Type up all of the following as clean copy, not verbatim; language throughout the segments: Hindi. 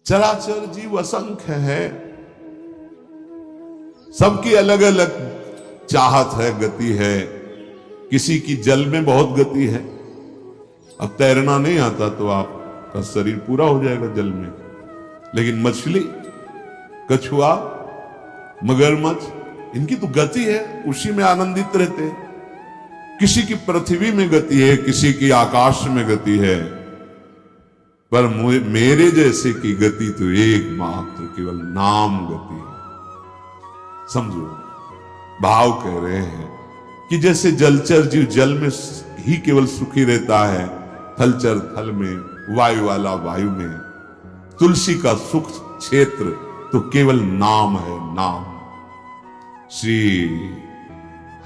चराचर जीव असंख्य है, सबकी अलग अलग चाहत है, गति है। किसी की जल में बहुत गति है। अब तैरना नहीं आता तो आपका शरीर पूरा हो जाएगा जल में, लेकिन मछली, कछुआ, मगरमच्छ, इनकी तो गति है, उसी में आनंदित रहते हैं। किसी की पृथ्वी में गति है, किसी की आकाश में गति है, पर मेरे जैसे की गति तो एकमात्र केवल नाम गति है। समझो, भाव कह रहे हैं कि जैसे जलचर जीव जल में ही केवल सुखी रहता है, थलचर थल में, वायु वाला वायु में, तुलसी का सुख क्षेत्र तो केवल नाम है, नाम। श्री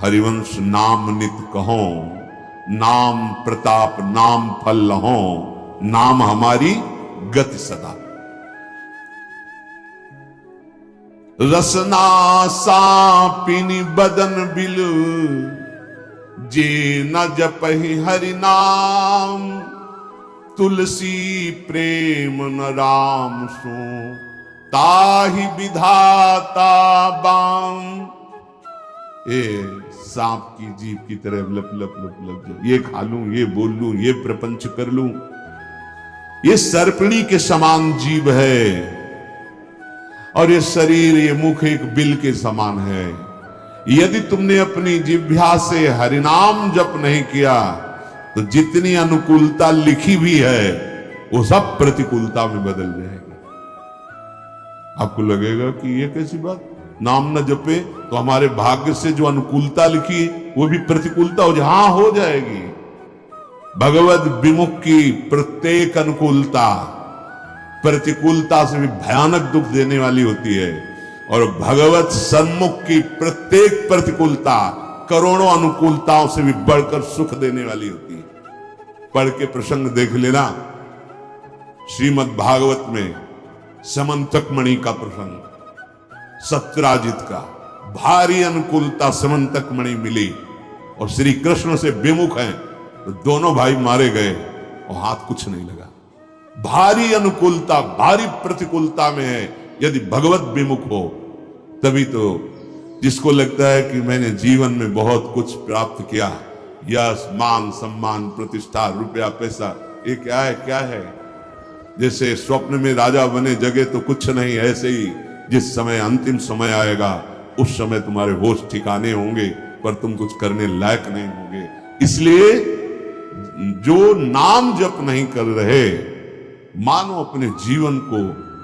हरिवंश नाम नित कहो, नाम प्रताप नाम फल लहो, नाम हमारी गति सदा। रसना सापिनी बदन बिल, जे न जपहि हरि नाम, तुलसी प्रेम न राम सो, ताहि विधाता बाम। ए सांप की जीभ की तरह लप लप लप लप, ये खा लूं, ये बोल लूं, ये प्रपंच कर लूं, ये सर्पिणी के समान जीव है। और ये शरीर, ये मुख एक बिल के समान है। यदि तुमने अपनी जिह्वा से हरिनाम जप नहीं किया तो जितनी अनुकूलता लिखी भी है वो सब प्रतिकूलता में बदल जाएगी। आपको लगेगा कि ये कैसी बात, नाम न जपे तो हमारे भाग्य से जो अनुकूलता लिखी वो भी प्रतिकूलता हो जाए। हाँ, हो जाएगी। भगवत विमुख की प्रत्येक अनुकूलता प्रतिकूलता से भी भयानक दुख देने वाली होती है, और भगवत सन्मुख की प्रत्येक प्रतिकूलता करोड़ों अनुकूलताओं से भी बढ़कर सुख देने वाली होती है। पढ़ के प्रसंग देख लेना, श्रीमद् भागवत में समंतक मणि का प्रसंग, सत्यराजित का। भारी अनुकूलता समंतक मणि मिली और श्री कृष्ण से विमुख हैं तो दोनों भाई मारे गए और हाथ कुछ नहीं लगा। भारी अनुकूलता, भारी प्रतिकूलता में है, यदि भगवत विमुख हो तभी तो। जिसको लगता है कि मैंने जीवन में बहुत कुछ प्राप्त किया, यश मान सम्मान प्रतिष्ठा रुपया पैसा, ये क्या है, क्या है? जैसे स्वप्न में राजा बने जगे तो कुछ नहीं, ऐसे ही जिस समय अंतिम समय आएगा उस समय तुम्हारे होश ठिकाने होंगे पर तुम कुछ करने लायक नहीं होंगे। इसलिए जो नाम जप नहीं कर रहे, मानो अपने जीवन को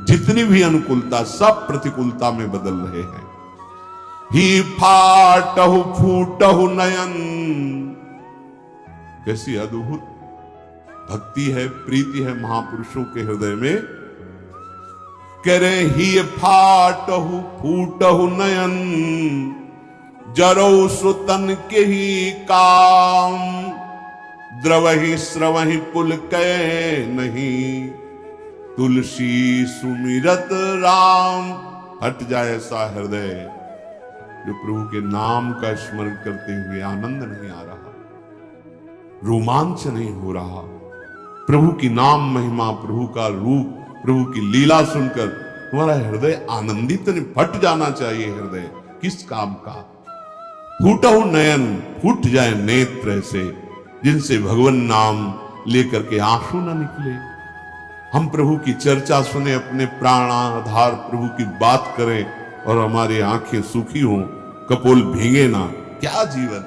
जितनी भी अनुकूलता सब प्रतिकूलता में बदल रहे हैं। ही फाटहु फूटहु नयन, कैसी अद्भुत भक्ति है, प्रीति है महापुरुषों के हृदय में। कह रहे ही फाटहु फूटहु नयन, जरौ सुतन के ही काम, द्रवहि स्रवहि पुल कै नहीं, तुलसी सुमिरत राम। हट जाए ऐसा हृदय जो प्रभु के नाम का स्मरण करते हुए आनंद नहीं आ रहा, रोमांच नहीं हो रहा। प्रभु की नाम महिमा, प्रभु का रूप, प्रभु की लीला सुनकर तुम्हारा हृदय आनंदित नहीं, फट जाना चाहिए हृदय। किस काम का? फूटहु नयन, फूट जाए नेत्र ऐसे जिनसे भगवान नाम लेकर के आंसू न निकले। हम प्रभु की चर्चा सुने, अपने प्राणाधार प्रभु की बात करें और हमारी आंखें सुखी हों, कपोल भीगे ना, क्या जीवन।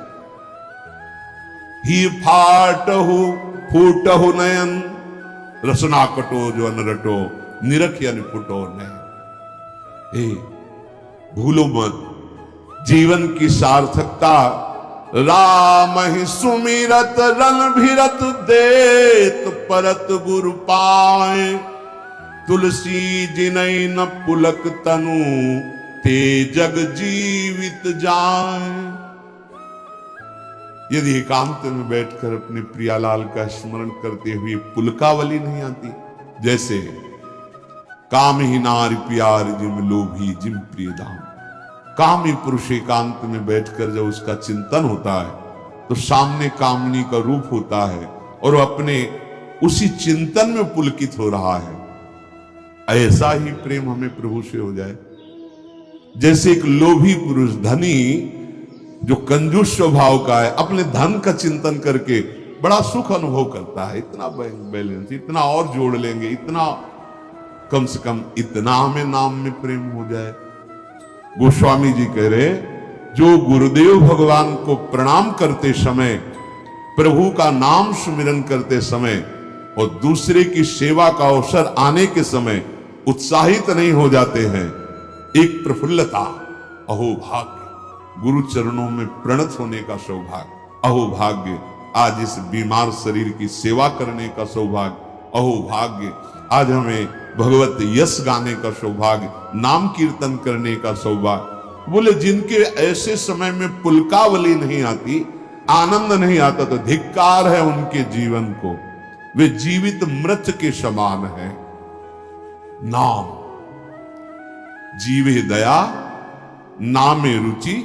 ही फाटहु फूटहु नयन, रसना कटो जो अनरटो, निरखियन फुटो नयन। हे भूलो मत, जीवन की सार्थकता राम ही सुमिरत रणभिरत देत परत गुरु पाए, तुलसी जिनई न पुलक तनु ते जग जीवित जाए। यदि एकांत में बैठकर अपने प्रियालाल का स्मरण करते हुए पुलकावली नहीं आती, जैसे काम ही नारी प्यार जिम लोभी जिम प्रिय धाम। कामी पुरुष एकांत में बैठकर जब उसका चिंतन होता है तो सामने कामनी का रूप होता है और अपने उसी चिंतन में पुलकित हो रहा है। ऐसा ही प्रेम हमें प्रभु से हो जाए। जैसे एक लोभी पुरुष, धनी जो कंजूस स्वभाव का है, अपने धन का चिंतन करके बड़ा सुख अनुभव करता है। इतना बैंक बैलेंस, इतना और जोड़ लेंगे, इतना, कम से कम इतना हमें नाम में प्रेम हो जाए। गोस्वामी जी कह रहे, जो गुरुदेव भगवान को प्रणाम करते समय, प्रभु का नाम सुमिरन करते समय और दूसरे की सेवा का अवसर आने के समय उत्साहित नहीं हो जाते हैं, एक प्रफुल्लता, अहो भाग्य, गुरु चरणों में प्रणत होने का सौभाग्य, अहो भाग्य, आज इस बीमार शरीर की सेवा करने का सौभाग्य, अहो भाग्य, आज हमें भगवत यश गाने का सौभाग्य, नाम कीर्तन करने का सौभाग्य। बोले जिनके ऐसे समय में पुलकावली नहीं आती, आनंद नहीं आता, तो धिक्कार है उनके जीवन को, वे जीवित मृत के समान है। नाम, जीवे दया, नामे रुचि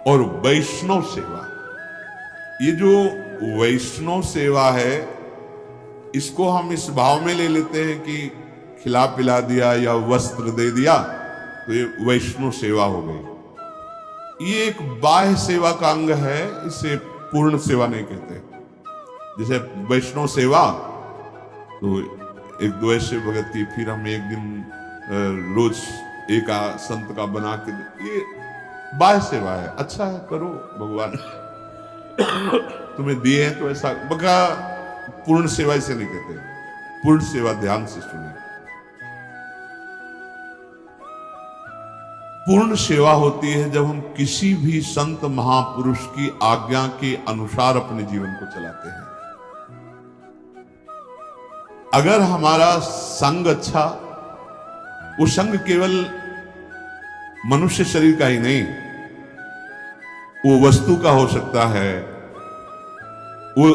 और वैष्णव सेवा। ये जो वैष्णव सेवा है, इसको हम इस भाव में ले लेते हैं कि खिला पिला दिया या वस्त्र दे दिया तो ये वैष्णव सेवा हो गई। ये एक बाह्य सेवा का अंग है, इसे पूर्ण सेवा नहीं कहते। जैसे वैष्णव सेवा तो एक दो ऐसे भगत की, फिर हम एक दिन रोज एक संत का बना के, ये बाह्य सेवा है। अच्छा है, करो, भगवान तुम्हें दिए हैं तो ऐसा, बका पूर्ण सेवा इसे नहीं कहते। पूर्ण सेवा ध्यान से सुनिए, पूर्ण सेवा होती है जब हम किसी भी संत महापुरुष की आज्ञा के अनुसार अपने जीवन को चलाते हैं। अगर हमारा संग अच्छा, वो संग केवल मनुष्य शरीर का ही नहीं, वो वस्तु का हो सकता है, वो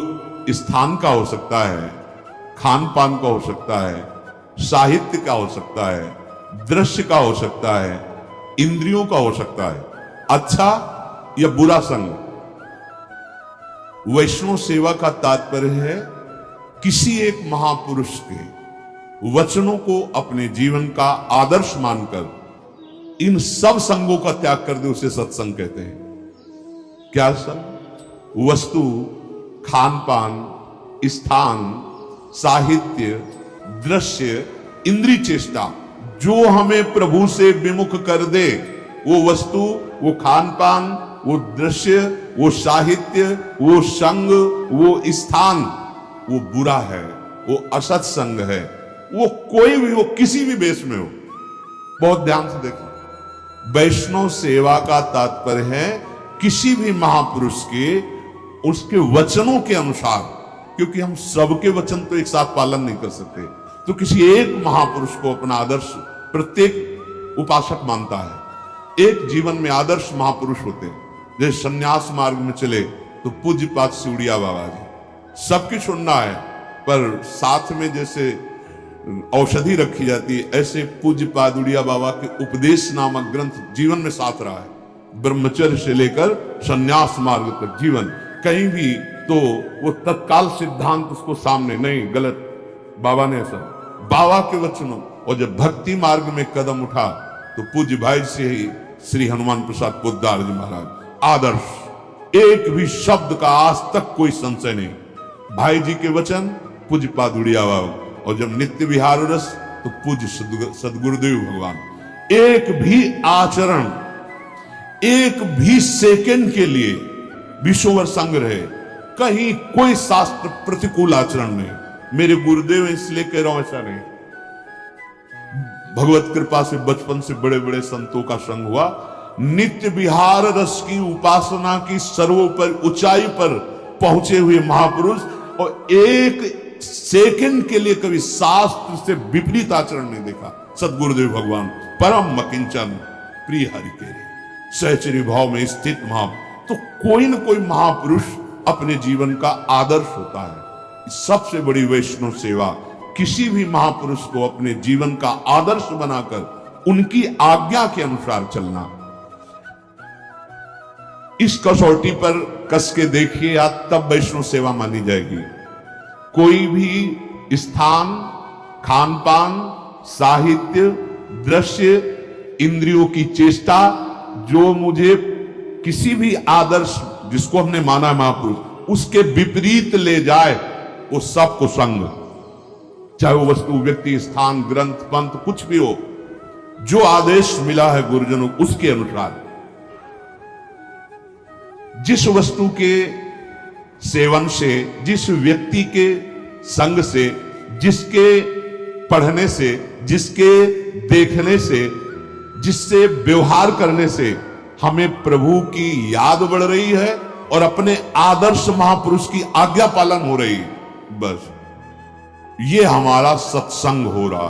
स्थान का हो सकता है, खान पान का हो सकता है, साहित्य का हो सकता है, दृश्य का हो सकता है, इंद्रियों का हो सकता है, अच्छा या बुरा संग। वैष्णव सेवा का तात्पर्य है किसी एक महापुरुष के वचनों को अपने जीवन का आदर्श मानकर इन सब संगों का त्याग कर दे, उसे सत्संग कहते हैं। क्या संग? वस्तु, खान पान, स्थान, साहित्य, दृश्य, इंद्रिय चेष्टा, जो हमें प्रभु से विमुख कर दे, वो वस्तु, वो खान पान, वो दृश्य, वो साहित्य, वो संग, वो स्थान, वो बुरा है, वो असत संग है। वो कोई भी हो, किसी भी वेश में हो, बहुत ध्यान से देखो। वैष्णव सेवा का तात्पर्य है किसी भी महापुरुष के, उसके वचनों के अनुसार, क्योंकि हम सबके वचन तो एक साथ पालन नहीं कर सकते, तो किसी एक महापुरुष को अपना आदर्श प्रत्येक उपासक मानता है। एक जीवन में आदर्श महापुरुष होते हैं। जैसे सन्यास मार्ग में चले तो पूज्यपाद सिउड़िया बाबा जी, सबकी सुनना है, पर साथ में जैसे औषधि रखी जाती है, ऐसे पूज्यपाद उड़िया बाबा के उपदेश नामक ग्रंथ जीवन में साथ रहा है। ब्रह्मचर्य से लेकर सन्यास मार्ग तक जीवन, कहीं भी तो वो तत्काल सिद्धांत उसको सामने नहीं, गलत, बाबा ने ऐसा, बाबा के वचनों। और जब भक्ति मार्ग में कदम उठा तो पूज्य भाई से ही श्री हनुमान प्रसाद पोद्दार जी महाराज, आदर्श, एक भी शब्द का आज तक कोई संशय नहीं। भाई जी के वचन, पूज्य पाद उड़िया बाबा। और जब नित्य विहार रस तो पूज्य सदगुरुदेव भगवान। एक भी आचरण, एक भी सेकंड के लिए विश्ववर संग रहे, कहीं कोई शास्त्र प्रतिकूल आचरण नहीं। मेरे गुरुदेव इसलिए कह रहा हूं, ऐसा नहीं। भगवत कृपा से बचपन से बड़े बड़े संतों का संग हुआ। नित्य विहार रस की उपासना की सर्वोपरि ऊंचाई पर पहुंचे हुए महापुरुष, और एक सेकंड के लिए कभी शास्त्र से विपरीत आचरण नहीं देखा। सदगुरुदेव भगवान परम मकिंचन प्रिय हरि के सहचरी भाव में स्थित महा, तो कोई न कोई महापुरुष अपने जीवन का आदर्श होता है। सबसे बड़ी वैष्णव सेवा किसी भी महापुरुष को अपने जीवन का आदर्श बनाकर उनकी आज्ञा के अनुसार चलना। इस कसौटी पर कस के देखिए आप, तब वैष्णव सेवा मानी जाएगी। कोई भी स्थान, खान पान, साहित्य, दृश्य, इंद्रियों की चेष्टा, जो मुझे किसी भी आदर्श जिसको हमने माना महापुरुष, उसके विपरीत ले जाए, वो सब कुसंग, चाहे वो वस्तु, व्यक्ति, स्थान, ग्रंथ, पंथ, कुछ भी हो, जो आदेश मिला है गुरुजनों उसके अनुसार, जिस वस्तु के सेवन से, जिस व्यक्ति के संग से, जिसके पढ़ने से, जिसके देखने से, जिससे व्यवहार करने से हमें प्रभु की याद बढ़ रही है और अपने आदर्श महापुरुष की आज्ञा पालन हो रही है, बस ये हमारा सत्संग हो रहा है।